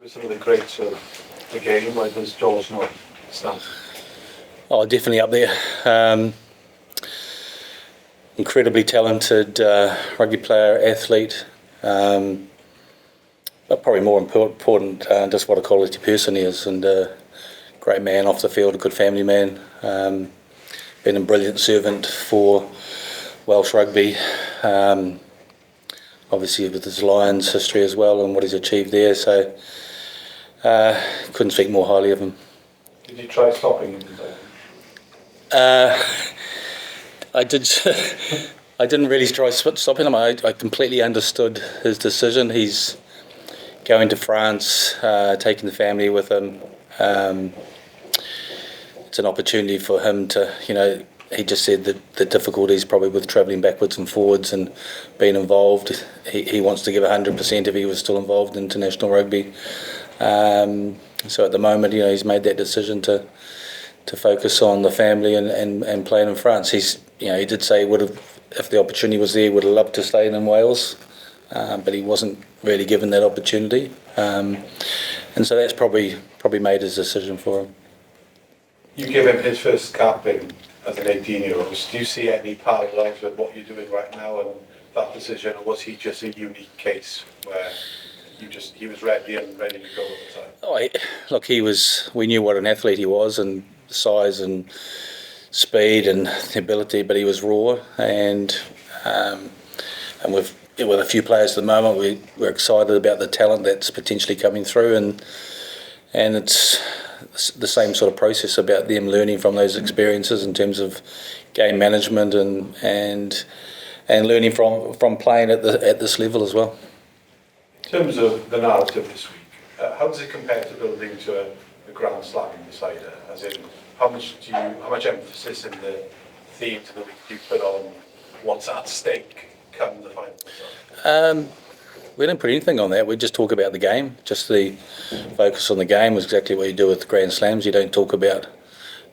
some of the greats of the game? Why does George not stand? Oh, definitely up there. Incredibly talented rugby player, athlete, but probably more important, just what a quality person he is, and a great man off the field, a good family man, been a brilliant servant for Welsh rugby, obviously with his Lions history as well and what he's achieved there, so couldn't speak more highly of him. Did you try stopping him? I did. I didn't really try stopping him. I completely understood his decision. He's going to France, taking the family with him. It's an opportunity for him to, he just said that the difficulties probably with travelling backwards and forwards and being involved. He wants to give 100% if he was still involved in international rugby. So at the moment, he's made that decision to focus on the family and playing in France. He did say he would have, if the opportunity was there, would have loved to stay in Wales, but he wasn't really given that opportunity, and so that's probably made his decision for him. You gave him his first cap as an 18-year-old. Do you see any parallels with what you're doing right now and that decision, or was he just a unique case where he was ready to go at the time? Look, we knew what an athlete he was, and size and speed and the ability, but he was raw, and with a few players at the moment, we're excited about the talent that's potentially coming through, and it's the same sort of process about them learning from those experiences in terms of game management and learning from playing at this level as well. In terms of the narrative this week, how does it compare to building to a Grand Slam decider? As in, how much emphasis in the theme to the week do you put on what's at stake come the final result? We don't put anything on that. We just talk about the game. Just the focus on the game is exactly what you do with Grand Slams. You don't talk about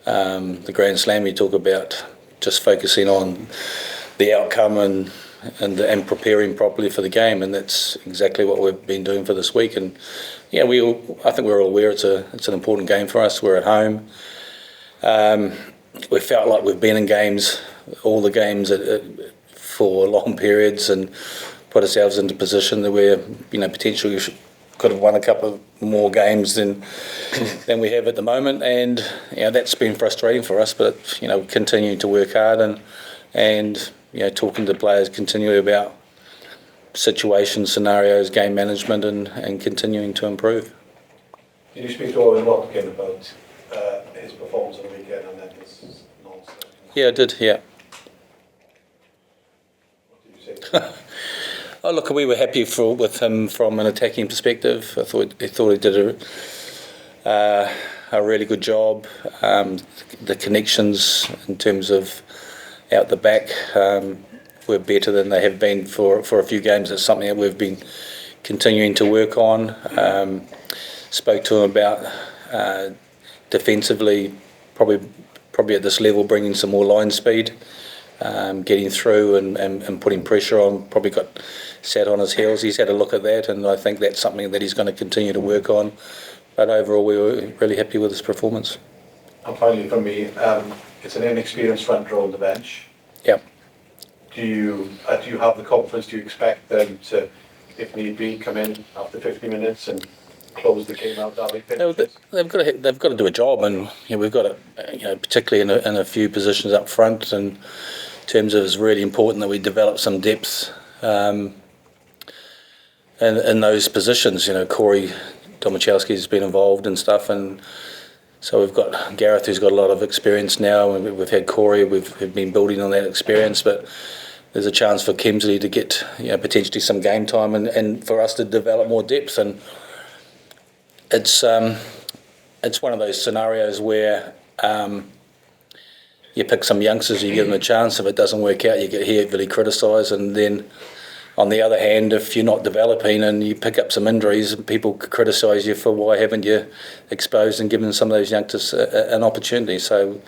the Grand Slam. You talk about just focusing on the outcome and preparing properly for the game, and that's exactly what we've been doing for this week. And I think we're all aware it's an important game for us. We're at home. We felt like we've been in games, all the games for long periods, and put ourselves into position that we're potentially could have won a couple of more games than we have at the moment, and that's been frustrating for us. But continuing to work hard and talking to players continually about situations, scenarios, game management, and continuing to improve. Did you speak to Warren Gatland about his performance on the weekend and then his nonsense? Yeah, I did. Yeah. What did you say? Oh, look, we were happy with him from an attacking perspective. I thought he did a really good job. The connections in terms of out the back were better than they have been for a few games. It's something that we've been continuing to work on. Spoke to him about defensively, probably at this level, bringing some more line speed, getting through and putting pressure on. Probably got sat on his heels. He's had a look at that, and I think that's something that he's going to continue to work on. But overall, we were really happy with his performance. And finally, from me, it's an inexperienced front row on the bench. Yeah. Do you have the confidence? Do you expect them to, if need be, come in after 50 minutes and close the game out that way? They've got to do a job, and we've got to, particularly in a few positions up front, and in terms of it's really important that we develop some depth in those positions. Corey Domachowski's been involved and stuff, and so we've got Gareth, who's got a lot of experience now, and we've had Corey. We've been building on that experience, but there's a chance for Kemsley to get potentially some game time and for us to develop more depth. And it's one of those scenarios where you pick some youngsters, you give them a chance. If it doesn't work out, you get heavily criticised, and then on the other hand, if you're not developing and you pick up some injuries, people criticise you for why haven't you exposed and given some of those youngsters an opportunity. So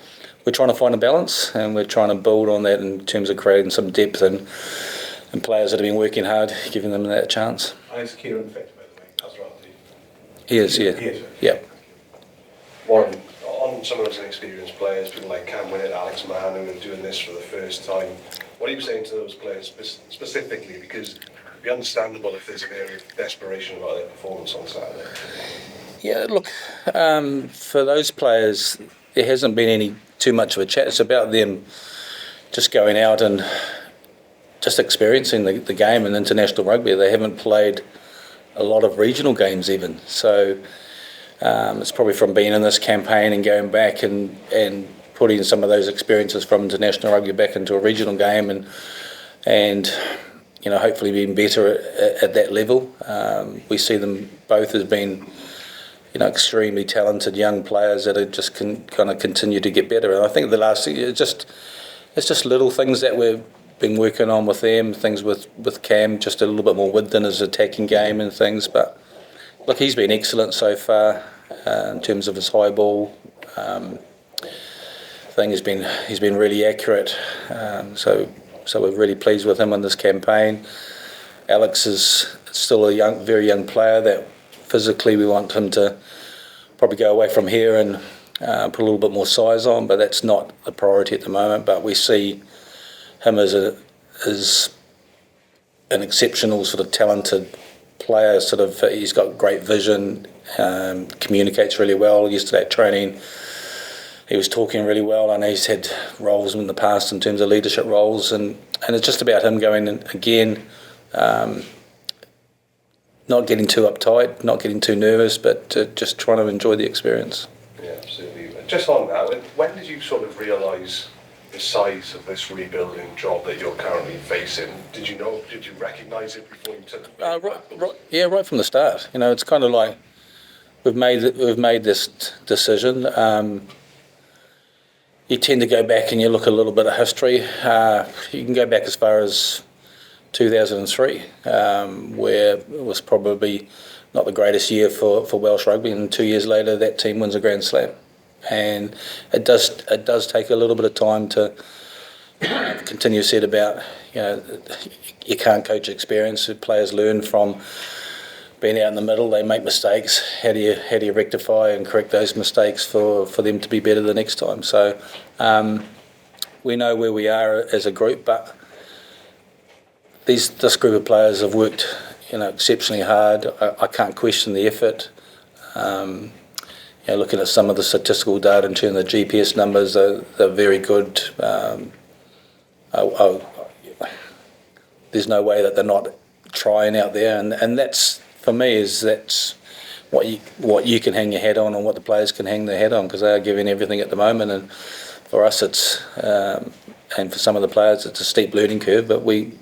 we're trying to find a balance, and we're trying to build on that in terms of creating some depth and players that have been working hard, giving them that chance. And is Kieran fit, by the way, as well? He is, yeah. He is. Yeah. Warren, on some of those inexperienced players, people like Cam Winnett, Alex Mann, who are doing this for the first time, what are you saying to those players specifically? Because it'd be understandable if there's an area of desperation about their performance on Saturday. Yeah, look, for those players, there hasn't been any too much of a chat. It's about them just going out and just experiencing the game in international rugby. They haven't played a lot of regional games even. So it's probably from being in this campaign and going back and putting some of those experiences from international rugby back into a regional game and you know, hopefully being better at that level. We see them both as being, you know, extremely talented young players that are just kind of continue to get better. And I think the last thing, it's just little things that we've been working on with them, things with Cam, just a little bit more width in his attacking game and things. But look, he's been excellent so far in terms of his high ball thing. He's been really accurate. So we're really pleased with him on this campaign. Alex is still a very young player that physically we want him to probably go away from here and put a little bit more size on, but that's not the priority at the moment. But we see him as an exceptional sort of talented player. Sort of, he's got great vision, communicates really well. Yesterday at training, he was talking really well. I know he's had roles in the past in terms of leadership roles, and it's just about him going in again. Not getting too uptight, not getting too nervous, but just trying to enjoy the experience. Yeah, absolutely. Just on that, when did you sort of realise the size of this rebuilding job that you're currently facing? Did you recognise it before you took it? Right from the start. You know, it's kind of like we've made this decision. You tend to go back and you look a little bit at history. You can go back as far as 2003, where it was probably not the greatest year for Welsh rugby, and 2 years later that team wins a Grand Slam. And it does take a little bit of time to continue to set about, you know, you can't coach experience. Players learn from being out in the middle. They make mistakes. How do you rectify and correct those mistakes for them to be better the next time? So we know where we are as a group, but this group of players have worked, you know, exceptionally hard. I can't question the effort. You know, looking at some of the statistical data in terms of the GPS numbers, they're very good. There's no way that they're not trying out there, and that's, for me, that's what you can hang your head on and what the players can hang their head on, because they are giving everything at the moment. And for us, it's and for some of the players, it's a steep learning curve, but we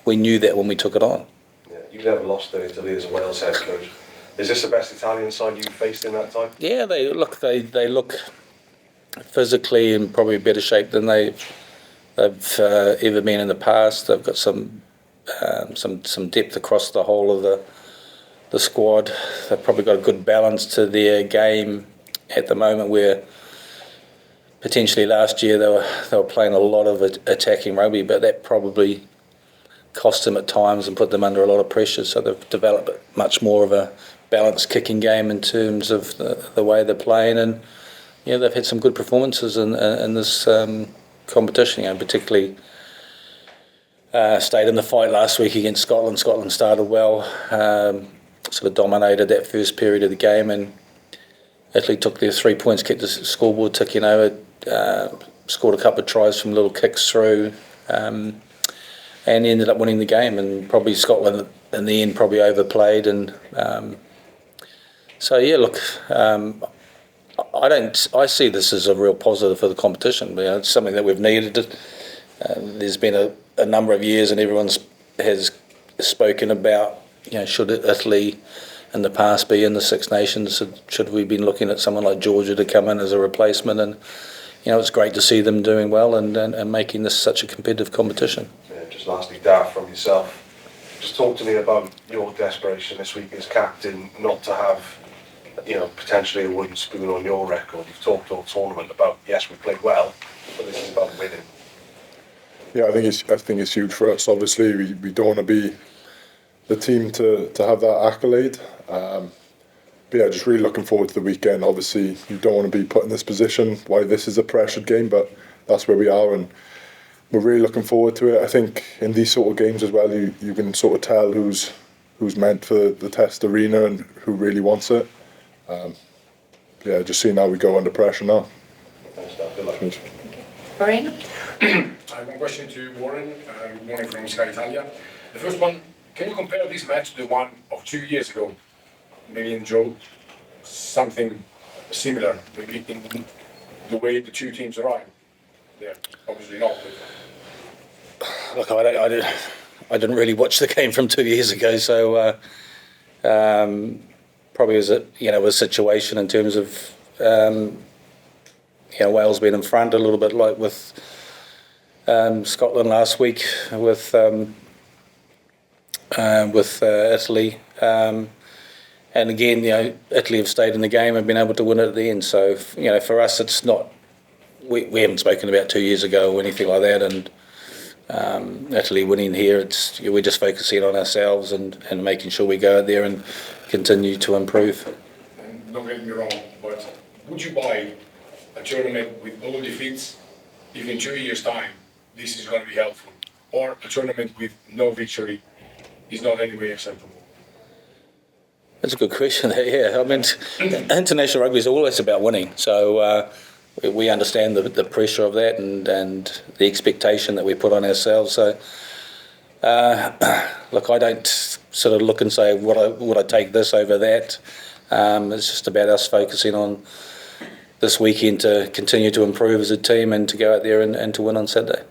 knew that when we took it on. Yeah, you never lost to Italy as a Wales head coach. Is this the best Italian side you've faced in that time? Yeah, they look physically in probably better shape than they've ever been in the past. They've got some depth across the whole of the squad. They've probably got a good balance to their game at the moment, where potentially last year they were playing a lot of attacking rugby, but that probably cost them at times and put them under a lot of pressure. So they've developed much more of a balanced kicking game in terms of the way they're playing, and yeah, they've had some good performances in this competition. You know, particularly stayed in the fight last week against Scotland. Scotland started well, sort of dominated that first period of the game, and Italy took their 3 points, kept the scoreboard ticking over, scored a couple of tries from little kicks through, and ended up winning the game. And probably Scotland in the end probably overplayed, and so yeah, look, I see this as a real positive for the competition. You know, it's something that we've needed. There's been a number of years, and everyone has spoken about, you know, should Italy in the past be in the Six Nations? Should we be looking at someone like Georgia to come in as a replacement? And you know, it's great to see them doing well and making this such a competitive competition. Yeah, just lastly, Daf, from yourself, just talk to me about your desperation this week as captain not to have, you know, potentially a wooden spoon on your record. You've talked all tournament about, yes, we played well, but this is about winning. Yeah, I think it's huge for us. Obviously, we don't want to be the team to have that accolade. But yeah, just really looking forward to the weekend. Obviously, you don't want to be put in this position why this is a pressured game, but that's where we are, and we're really looking forward to it. I think in these sort of games as well, you can sort of tell who's meant for the test arena and who really wants it. Yeah, just seeing how we go under pressure now. Thanks, Daf. Good luck. Warren? I have one question to Warren. Good morning from Sky Italia. The first one, can you compare this match to the one of 2 years ago? Maybe enjoy something similar, maybe in the way the two teams arrived there. Obviously not. But Look, I didn't really watch the game from 2 years ago, so probably was a situation in terms of Wales being in front a little bit, like with Scotland last week, with Italy. And again, Italy have stayed in the game and been able to win it at the end. So, for us, it's not. We haven't spoken about 2 years ago or anything like that. And Italy winning here, we're just focusing on ourselves and making sure we go out there and continue to improve. and don't get me wrong, but would you buy a tournament with all defeats if in 2 years' time this is going to be helpful? Or a tournament with no victory is not anyway acceptable? That's a good question. Yeah, I mean, international rugby is always about winning. So we understand the pressure of that and the expectation that we put on ourselves. So, look, I don't sort of look and say, would I take this over that? It's just about us focusing on this weekend to continue to improve as a team and to go out there and to win on Saturday.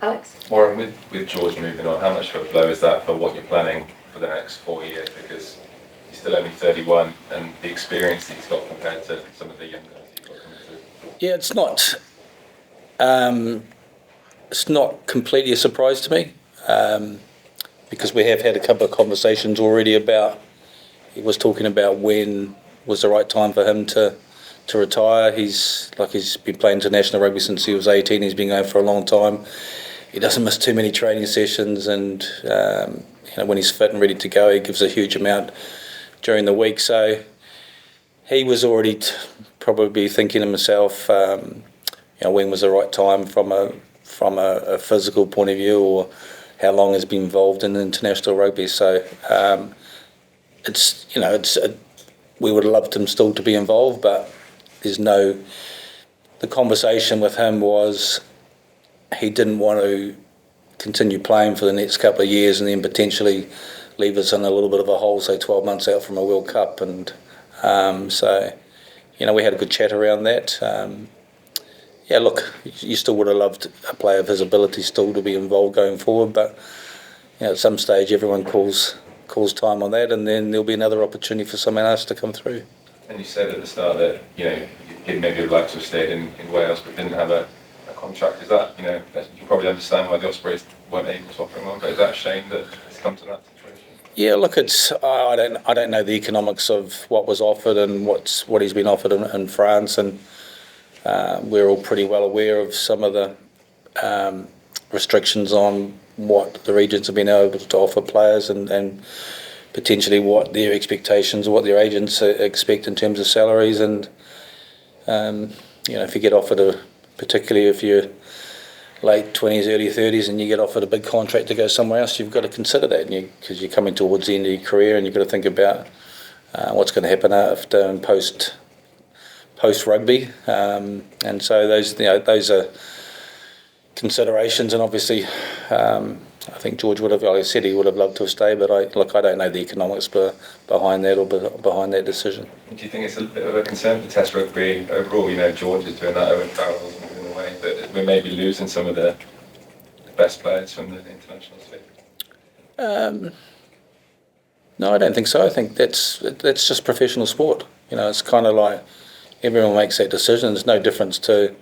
Alex? Warren, with George moving on, how much of a blow is that for what you're planning for the next 4 years? Because he's still only 31 and the experience he's got compared to some of the young guys he's got coming through. Yeah, it's not completely a surprise to me, because we have had a couple of conversations already about, he was talking about when was the right time for him to retire. He's been playing international rugby since he was 18. He's been going for a long time. He doesn't miss too many training sessions, and when he's fit and ready to go, he gives a huge amount during the week. So he was already probably thinking to himself, when was the right time from a physical point of view, or how long has been involved in international rugby. So we would have loved him still to be involved, but the conversation with him was he didn't want to continue playing for the next couple of years and then potentially leave us in a little bit of a hole, say 12 months out from a World Cup. And so we had a good chat around that. Look, you still would have loved a player of his ability still to be involved going forward, but at some stage everyone calls time on that, and then there'll be another opportunity for someone else to come through. And you said at the start that you maybe would like to have stayed in Wales but didn't have a contract. Is that, you probably understand why the Ospreys weren't able to offer him one, but is that a shame that it's come to that situation? Yeah, look, I don't know the economics of what was offered and what he's been offered in France, and we're all pretty well aware of some of the restrictions on what the regions have been able to offer players and potentially what their expectations or what their agents expect in terms of salaries. And if you get offered particularly if you're late 20s, early 30s, and you get offered a big contract to go somewhere else, you've got to consider that, because you're coming towards the end of your career, and you've got to think about what's going to happen after and post rugby, and so those are considerations. And obviously, I think George would have, like I said, he would have loved to have stayed, but I don't know the economics behind that or behind that decision. Do you think it's a bit of a concern for Test rugby overall? George is doing that, Owen Farrell's moving away, but we may be losing some of the best players from the international sphere. No, I don't think so. I think that's just professional sport. It's kind of like everyone makes that decision. There's no difference to.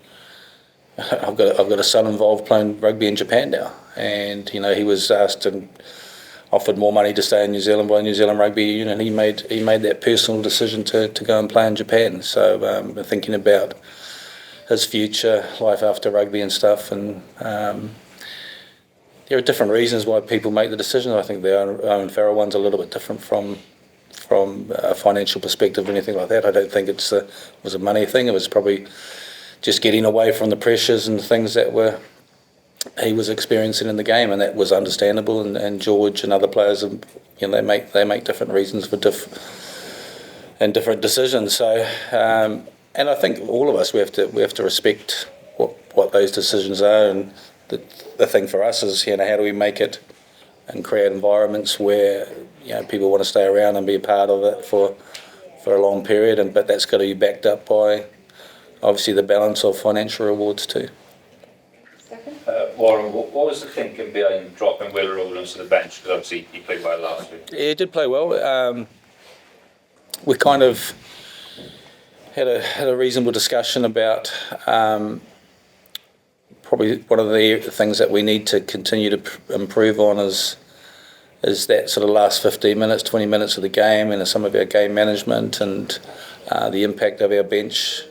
I've got a son involved playing rugby in Japan now, and he was asked and offered more money to stay in New Zealand by New Zealand Rugby Union, and he made that personal decision to go and play in Japan. So we're thinking about his future, life after rugby and stuff, and there are different reasons why people make the decision. I think the Owen Farrell one's a little bit different from from a financial perspective or anything like that. I don't think it was a money thing. It was probably just getting away from the pressures and things that he was experiencing in the game, and that was understandable. And George and other players, they make different reasons for different decisions. So, and I think all of us we have to respect what those decisions are. And the thing for us is, how do we make it and create environments where people want to stay around and be a part of it for a long period, but that's got to be backed up by obviously the balance of financial rewards too. Warren, what was the thinking behind dropping Will Rowlands to the bench? Because obviously he played well last week. Yeah, he did play well. We kind of had a reasonable discussion about probably one of the things that we need to continue to improve on is that sort of last 15 minutes, 20 minutes of the game, and some of our game management and the impact of our bench.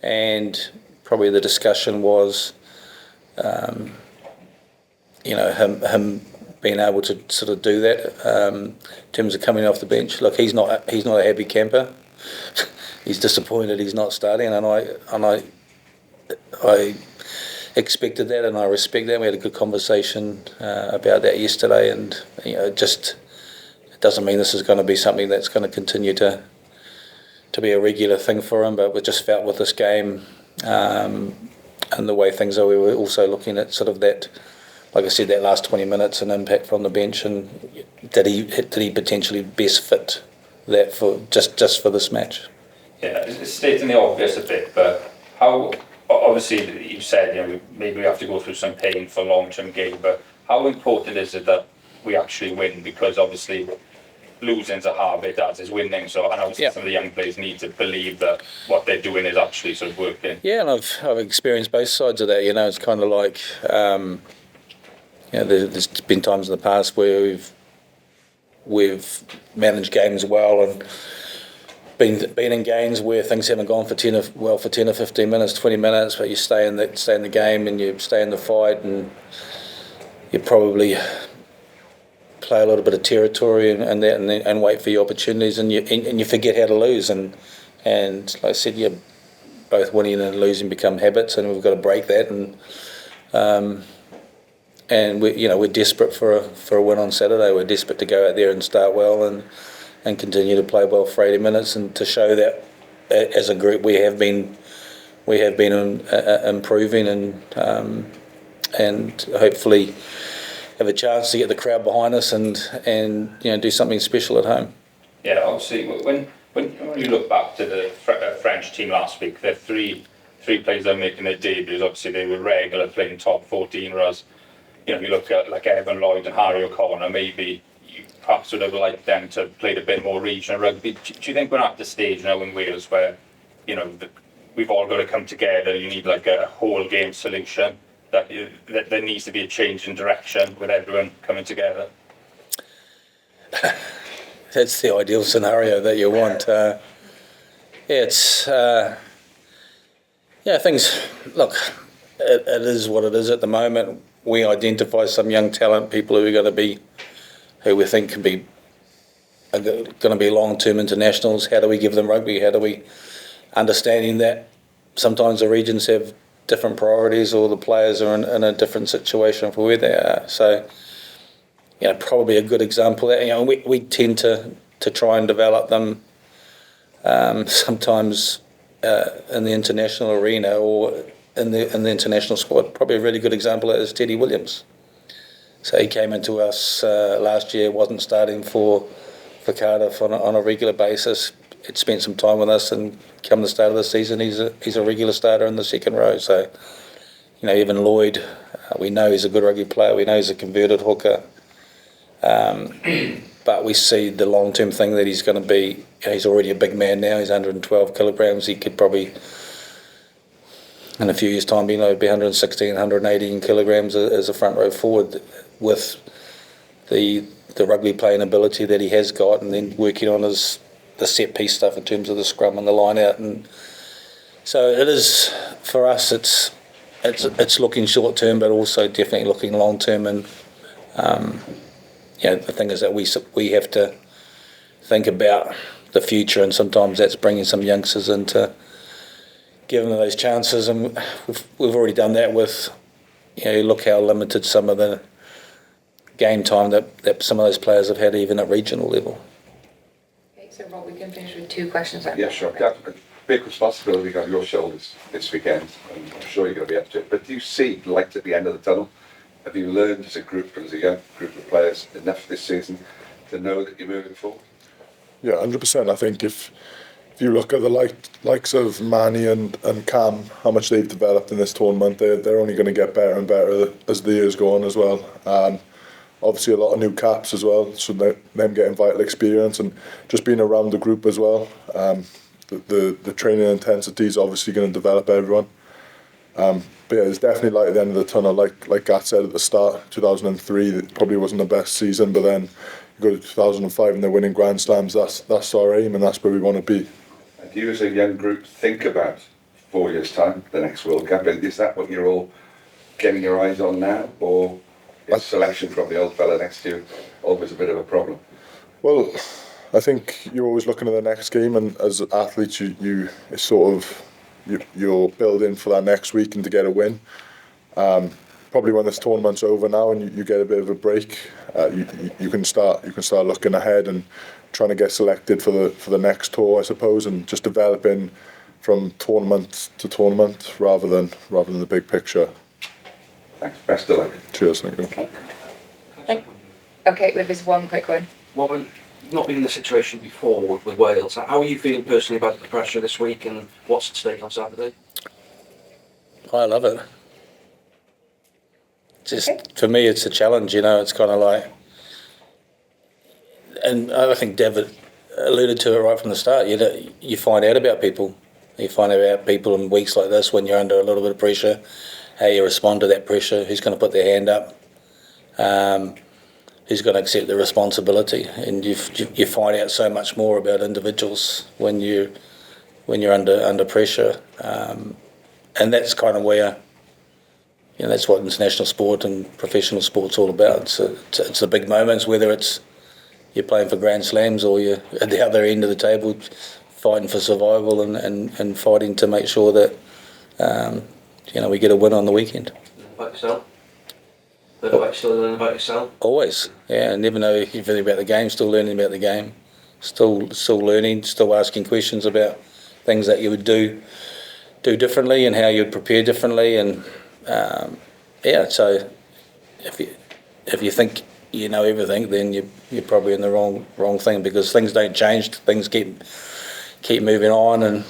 And probably the discussion was, him being able to sort of do that in terms of coming off the bench. Look, he's not a happy camper. He's disappointed he's not starting, and I expected that, and I respect that. We had a good conversation about that yesterday, and it doesn't mean this is going to be something that's going to continue to be a regular thing for him. But we just felt with this game and the way things are, we were also looking at sort of that, like I said, that last 20 minutes and impact from the bench, and did he potentially best fit that for just for this match? Yeah, it's stating the obvious a bit, but how? Obviously, you said maybe we have to go through some pain for a long-term game, but how important is it that we actually win? Because obviously, losing's a habit, as is winning. So, and obviously, some of the young players need to believe that what they're doing is actually sort of working. Yeah, and I've experienced both sides of that. It's kind of like there's been times in the past where we've managed games well and been in games where things haven't gone for 10 or 15 minutes, 20 minutes, but you stay in the game and you stay in the fight, and you probably play a little bit of territory and wait for your opportunities, and you forget how to lose, and like I said, both winning and losing become habits, and we've got to break that, and we're desperate for a win on Saturday. We're desperate to go out there and start well and continue to play well for 80 minutes, and to show that as a group we have been improving, and hopefully have a chance to get the crowd behind us and do something special at home. Yeah, obviously when you look back to the French team last week, there are three players that are making their debuts. Obviously they were regular, playing top 14, whereas you look at like Evan Lloyd and Harry O'Connor, maybe you perhaps would have liked them to play a bit more regional rugby. Do you think we're at the stage now in Wales where we've all got to come together? You need like a whole game solution. That there needs to be a change in direction with everyone coming together. That's the ideal scenario that you want. Things. Look, it is what it is at the moment. We identify some young talent, people who we think are going to be long-term internationals. How do we give them rugby? How do we, understanding that sometimes the regions have different priorities, or the players are in a different situation for where they are. So, probably a good example of that. We tend to try and develop them sometimes in the international arena or in the international squad. Probably a really good example of that is Teddy Williams. So he came into us last year, wasn't starting for Cardiff on a regular basis. He'd spent some time with us, and come the start of the season, he's a regular starter in the second row. So, Evan Lloyd, we know he's a good rugby player. We know he's a converted hooker. But we see the long-term thing that he's going to be. He's already a big man now. He's 112 kilograms. He could probably, in a few years' time, be 116, 118 kilograms as a front row forward, with the rugby playing ability that he has got, and then working on the set piece stuff in terms of the scrum and the line out. And so it is, for us, it's looking short term, but also definitely looking long term. And the thing is that we have to think about the future, and sometimes that's bringing some youngsters into giving them those chances, and we've already done that with, look how limited some of the game time that some of those players have had even at regional level. Okay, so Rob, we can finish with 2 questions. Yeah, sure. Gav, a big responsibility on your shoulders this weekend, and I'm sure you're going to be up to it. But do you see light at the end of the tunnel? Have you learned as a group, as a young group of players, enough this season to know that you're moving forward? Yeah, 100%. I think if you look at the likes of Manny and Cam, how much they've developed in this tournament, they're only going to get better and better as the years go on as well. Obviously a lot of new caps as well, so them getting vital experience and just being around the group as well. The training intensity is obviously going to develop everyone. But yeah, there's definitely light at the end of the tunnel. Like Gat said at the start, 2003, it probably wasn't the best season, but then you go to 2005 and they're winning Grand Slams. That's our aim, and that's where we want to be. And do you as a young group think about 4 years' time, the next World Cup? Is that what you're all getting your eyes on now, or is selection from the old fella next to you always a bit of a problem? Well, I think you're always looking at the next game, and as athletes, it's sort of you're building for that next week and to get a win. Probably when this tournament's over now and you get a bit of a break, you can start looking ahead and trying to get selected for the next tour, I suppose, and just developing from tournament to tournament rather than the big picture. Thanks. Best of luck. Cheers. Thank you. Okay, with this one quick one. Warren, not been in this situation before with Wales. How are you feeling personally about the pressure this week, and what's at stake on Saturday? I love it. For me, it's a challenge, it's kind of like, and I think David alluded to it right from the start, you find out about people. You find out about people in weeks like this when you're under a little bit of pressure, how you respond to that pressure, who's going to put their hand up, who's going to accept the responsibility, and you find out so much more about individuals when you're under pressure, and that's kind of where, that's what international sport and professional sport's all about. It's the big moments, whether it's you're playing for Grand Slams or you're at the other end of the table fighting for survival and fighting to make sure that we get a win on the weekend. About yourself? Still learning about yourself? Always, yeah. Never know everything about the game. Still learning about the game. Still learning. Still asking questions about things that you would do differently and how you'd prepare differently. And so if you think you know everything, then you're probably in the wrong thing, because things don't change. Things keep moving on, and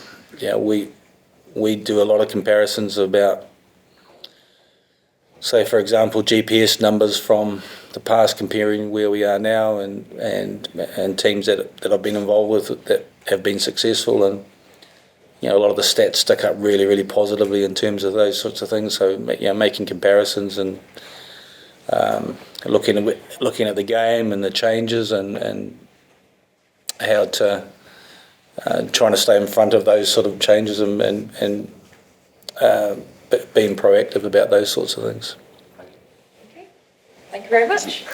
we do a lot of comparisons about, say, for example, GPS numbers from the past, comparing where we are now and teams that I've been involved with that have been successful, and a lot of the stats stick up really, really positively in terms of those sorts of things. So making comparisons and looking at the game and the changes and how to trying to stay in front of those sort of changes and being proactive about those sorts of things. Okay, thank you very much.